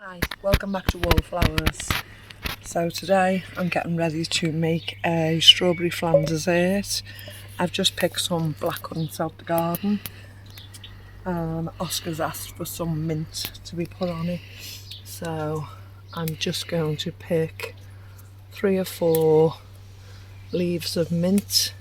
Hi, welcome back to Wallflowers. So today I'm getting ready to make a strawberry flan dessert. I've just picked some blackcurrants out the garden. Oscar's asked for some mint to be put on it. So I'm just going to pick 3 or 4 leaves of mint.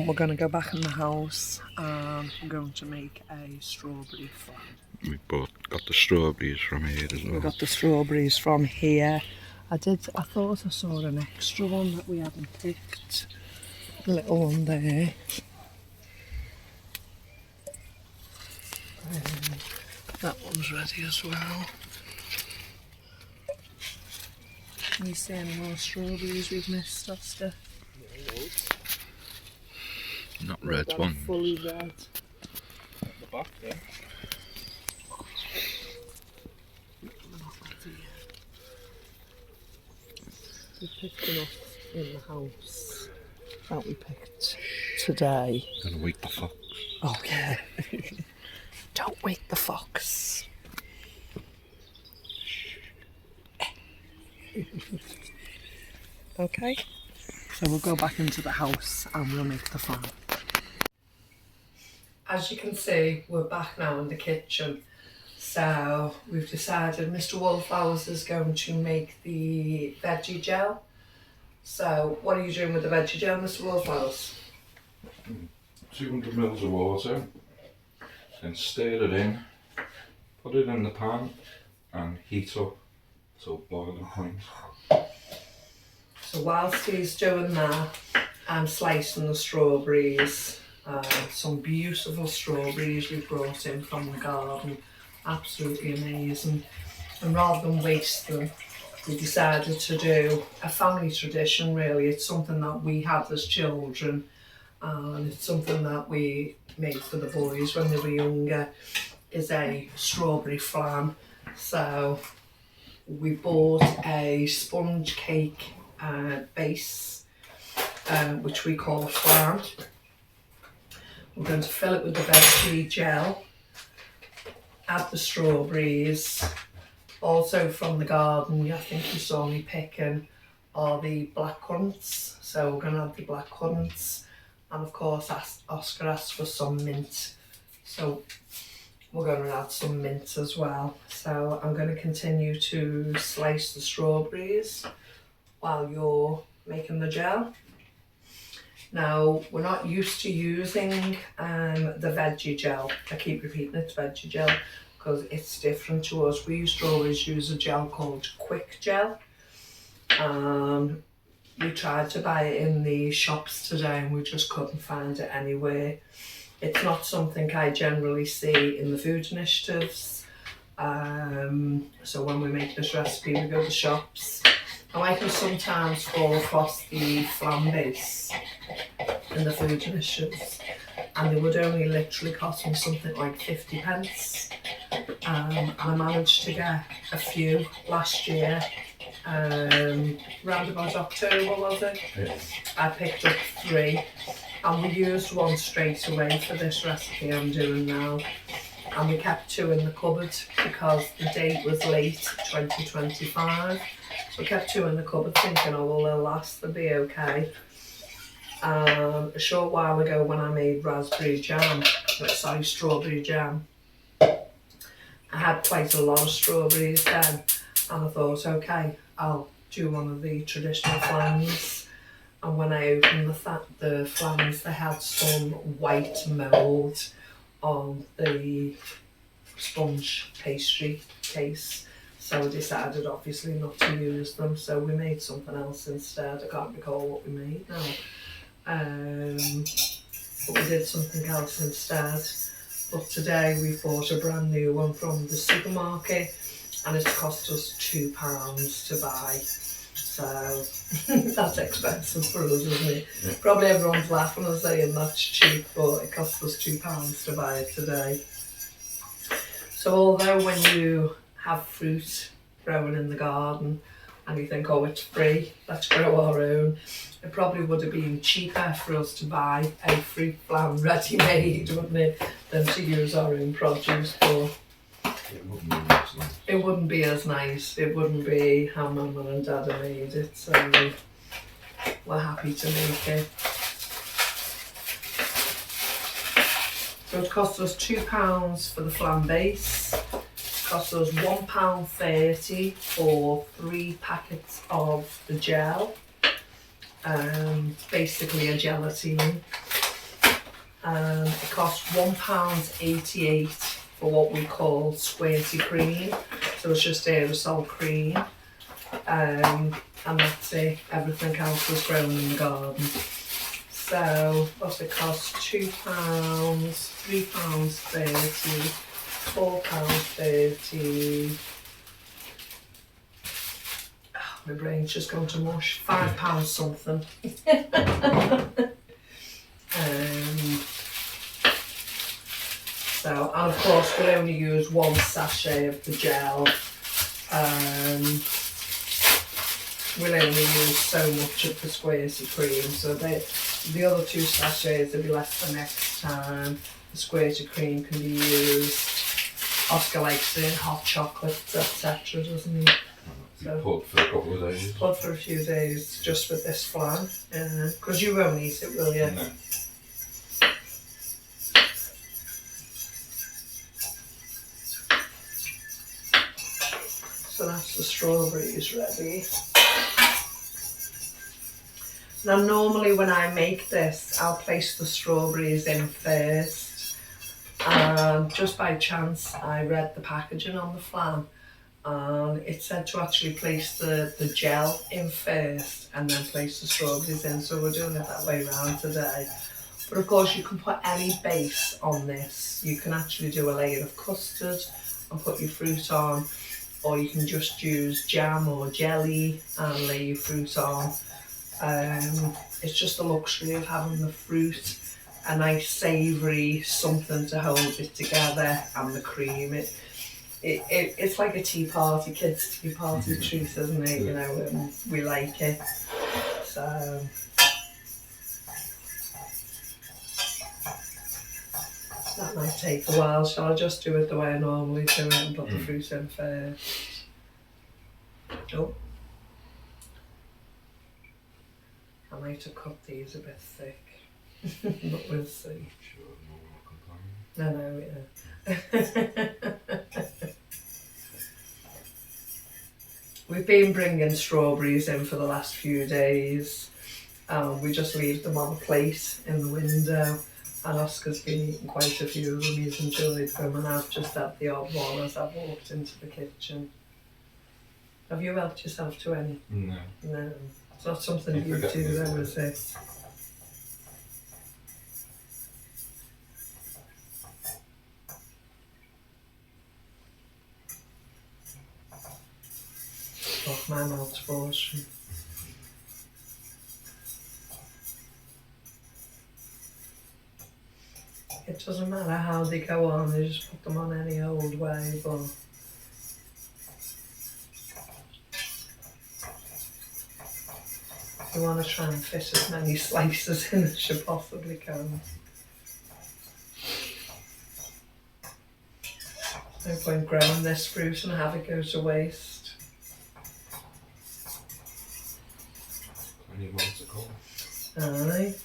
We're going to go back in the house and we're going to make a strawberry flan. We both got the strawberries from here as well. We got the strawberries from here. I thought I saw an extra one that we hadn't picked. A little one there. That one's ready as well. Can you see any more strawberries we've missed, Oscar? Not red one. Fully red. At the back there. We picked enough in the house that we picked today. Gonna wake the fox. Oh yeah. Don't wake the fox. Okay. So we'll go back into the house and we'll make the flan. As you can see, we're back now in the kitchen. So we've decided Mr. Wallflowers is going to make the veggie gel. So what are you doing with the veggie gel, Mr. Wallflowers? 200 mils of water. Then stir it in. Put it in the pan and heat up till boiling point. So whilst he's doing that, I'm slicing the strawberries. Some beautiful strawberries we brought in from the garden. Absolutely amazing. And rather than waste them, we decided to do a family tradition really. It's something that we had as children and it's something that we made for the boys when they were younger, is a strawberry flan. So we bought a sponge cake base, which we call Flan. We're going to fill it with the Veggie Gel, add the strawberries. Also from the garden, I think you saw me picking, are the blackcurrants. So we're going to add the blackcurrants, and of course Oscar asked for some mint. So we're going to add some mint as well. So I'm going to continue to slice the strawberries while you're making the gel. Now, we're not used to using the veggie gel. I keep repeating it's veggie gel because it's different to us. We used to always use a gel called Quick Gel. We tried to buy it in the shops today and we just couldn't find it anywhere. It's not something I generally see in the food initiatives. So when we make this recipe, we go to the shops. And I can sometimes fall across the flan base in the food initiatives, and they would only literally cost me something like 50 pence. And I managed to get a few last year, round about October was it? Yeah. I picked up 3 and we used one straight away for this recipe I'm doing now. And we kept 2 in the cupboard because the date was late 2025. So we kept 2 in the cupboard thinking, oh well, they'll last, they'll be okay. A short while ago when I made strawberry jam, I had quite a lot of strawberries then, and I thought, okay, I'll do one of the traditional flans. And when I opened the flans, they had some white mould on the sponge pastry case. So I decided obviously not to use them, so we made something else instead. I can't recall what we made now. But we did something else instead. But today we bought a brand new one from the supermarket and it's cost us £2 to buy. So that's expensive for us, isn't it? Yeah. Probably everyone's laughing and saying that's cheap, but it cost us £2 to buy it today. So although when you have fruit growing in the garden and you think, oh, it's free, let's grow our own, it probably would have been cheaper for us to buy a fruit flan ready-made, wouldn't it, than to use our own produce. But It wouldn't be as nice. it wouldn't be as nice. It wouldn't be how Mum and Dad have made it. So we're happy to make it. So it cost us £2 for the flan base. It cost us £1.30 for 3 packets of the gel. Basically a gelatine. It cost £1.88 for what we call squirty cream. So it's just aerosol cream. And that's it. Everything else was grown in the garden. So what's it cost? £2, £3.30, £4.30. Oh, my brain's just gone to mush. £5 something. So, and of course we'll only use 1 sachet of the gel. We'll only use so much of the squirty cream, so the other 2 sachets will be left for next time. The squirty cream can be used. Oscar likes it in hot chocolates, etc., doesn't he? So, put for a couple of days. Put for a few days just with this flan. Because you won't eat it, will you? No. So that's the strawberries ready. Now normally when I make this, I'll place the strawberries in first. And just by chance, I read the packaging on the flan. And it said to actually place the gel in first and then place the strawberries in. So we're doing it that way around today. But of course you can put any base on this. You can actually do a layer of custard and put your fruit on. Or you can just use jam or jelly and lay your fruit on. It's just the luxury of having the fruit, a nice savoury something to hold it together, and the cream. It's like a tea party, kids' tea party treat, isn't it? You know, and we like it. So that might take a while. Shall I just do it the way I normally do it and put the fruit in first? Oh. I might have cut these a bit thick, but we'll see. Sure, no one will complain. No, yeah. We've been bringing strawberries in for the last few days. We just leave them on a plate in the window, and Oscar's been eating quite a few of them. He's enjoyed them, and I've just had the odd one as I've walked into the kitchen. Have you helped yourself to any? No. No. It's not something you forget do me then, for is it? Oh, my mouth's frozen. It doesn't matter how they go on, they just put them on any old way, but you want to try and fit as many slices in as you possibly can. No point growing this fruit and have it go to waste. 20 months ago. Aye.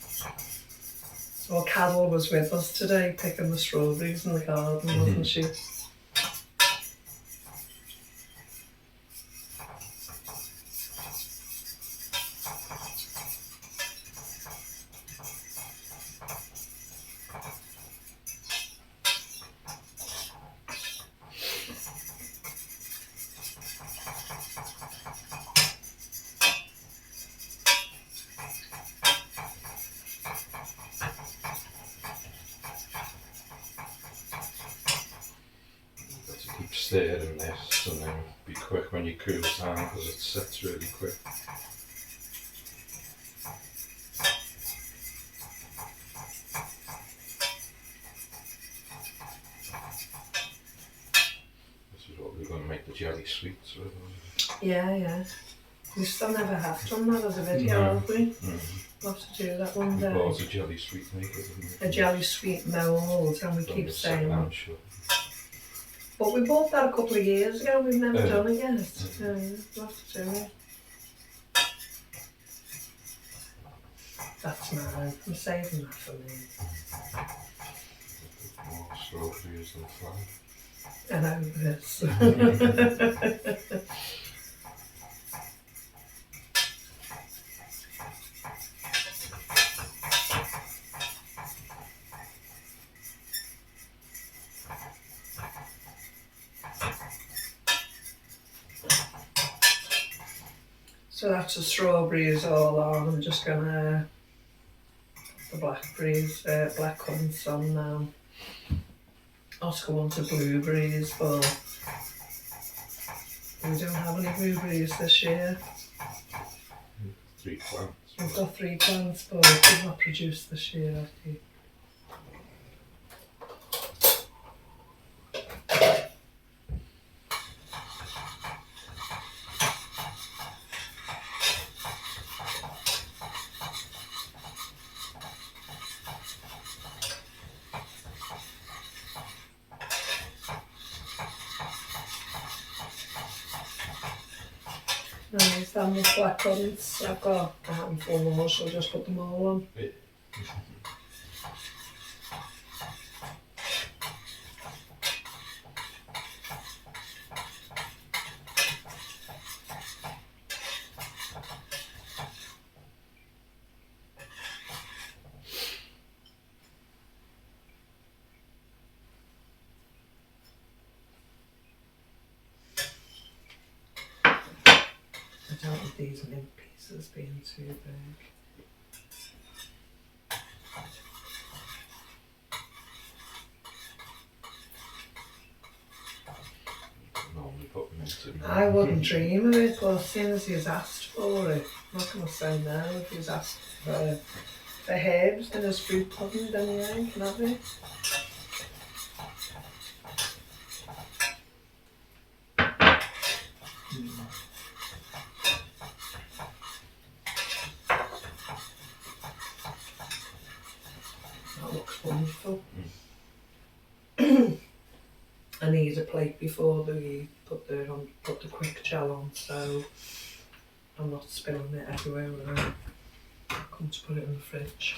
Well, Carol was with us today picking the strawberries in the garden, wasn't she? Keep stirring this and then be quick when you cool it down because it sets really quick. This is what we're going to make the jelly sweets with. Yeah, yeah. We still never have done that as a video, No. have we? No. We'll have to do that one We day. bought a jelly sweet maker, didn't we? A jelly sweet mould, and we From keep the saying second-hand that. shop. But we bought that a couple of years ago, we've never Yeah. done it yet. We'll have to do it. That's mine. I'm saving that for me. More strawberries than Flan. I know this. So that's the strawberries all on. I'm just gonna put the blackberries, black currants on now. Oscar wanted blueberries, but we don't have any blueberries this year. 3 plants. We've got 3 plants, but we've not produced this year, have we? Nice, and the black currants. I've got a handful more, so I'll just put them all on. Yeah. I don't want these mint pieces being too big. Normally put them into. I wouldn't dream of it, but as soon as he's asked for it, I'm not going to say no. If he's asked for herbs in his fruit pudding, then yeah, you can have it. That looks wonderful. I need a plate before we put the quick gel on, so I'm not spilling it everywhere when I come to put it in the fridge.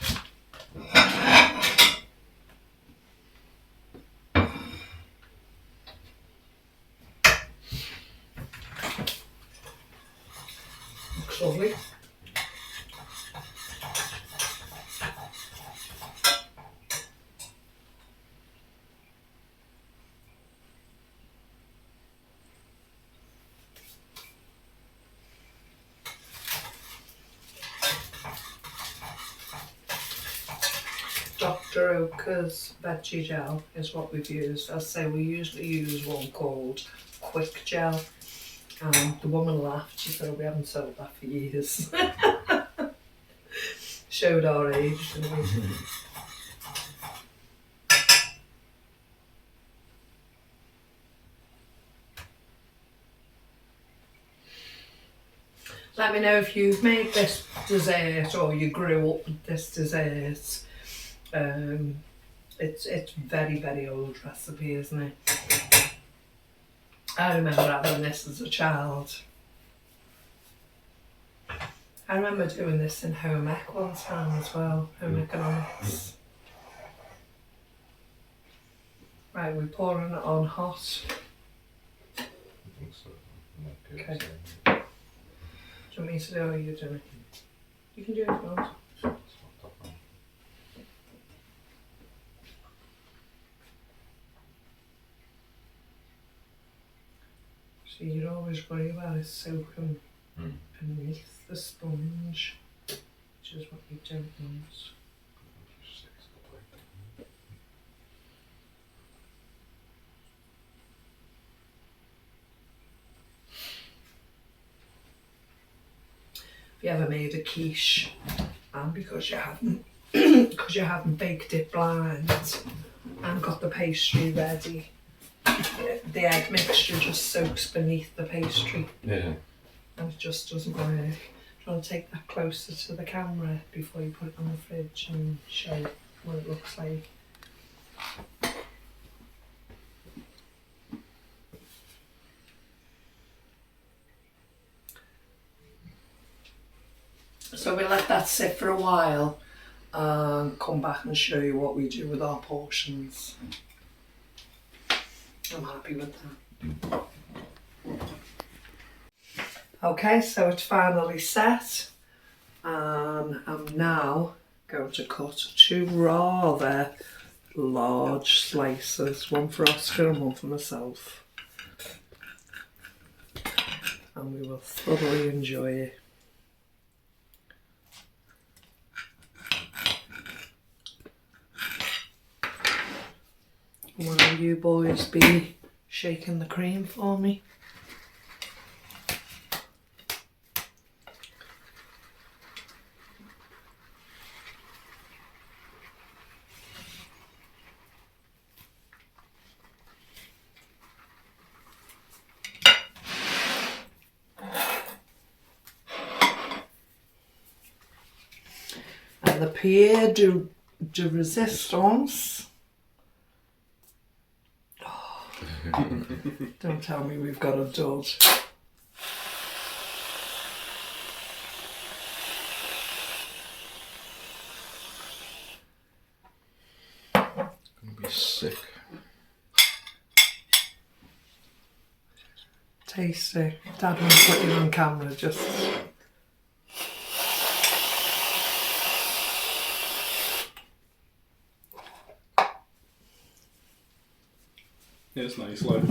Looks lovely. Dr. Oetker's Veggie Gel is what we've used. As I say, we usually use one called Quick Gel. The woman laughed. She said, we haven't sold that for years. Showed our age, didn't we? Let me know if you've made this dessert or you grew up with this dessert. It's very, very old recipe, isn't it? I remember having this as a child. I remember doing this in home ec one time as well, home economics. Right, we're pouring it on hot. I think so. Okay. Do you want me to do it or are you doing it? You can do it if you want. It's not that bad. See, you'd always worry about it soaking Mm. beneath the sponge, which is what you don't want. Just sticks to the plate. If you ever made a quiche, and because you haven't baked it blind and got the pastry ready, the egg mixture just soaks beneath the pastry. Yeah. and it just doesn't work. Do you want to take that closer to the camera before you put it on the fridge and show what it looks like? So we let that sit for a while and come back and show you what we do with our portions. I'm happy with that. Okay, so it's finally set, and I'm now going to cut 2 rather large slices, one for Oscar and one for myself, and we will thoroughly enjoy it. Will you boys be shaking the cream for me? And the pied de resistance. Don't tell me we've got a dud. Gonna be sick. Tasty. Dad won't put you on camera, just... Yeah, it's nice, like.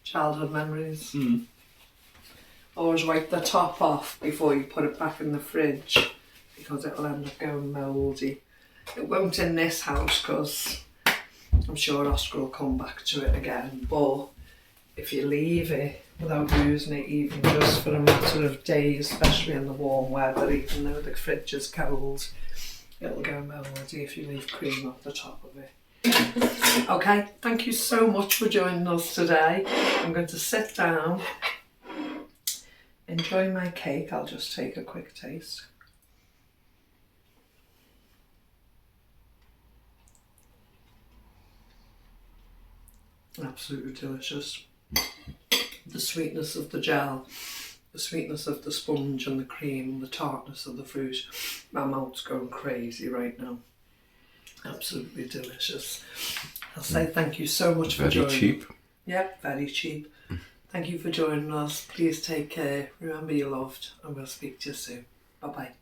Childhood memories. Mm. Always wipe the top off before you put it back in the fridge because it'll end up going mouldy. It won't in this house because I'm sure Oscar will come back to it again, but if you leave it without using it even just for a matter of days, especially in the warm weather, even though the fridge is cold, it'll go mouldy if you leave cream off the top of it. Okay, thank you so much for joining us today. I'm going to sit down, enjoy my cake. I'll just take a quick taste. Absolutely delicious. The sweetness of the gel, the sweetness of the sponge and the cream, the tartness of the fruit. My mouth's going crazy right now. Absolutely delicious. I'll say thank you so much for joining. Very cheap. Yep, very cheap. Thank you for joining us. Please take care. Remember you're loved, and we'll speak to you soon. Bye bye.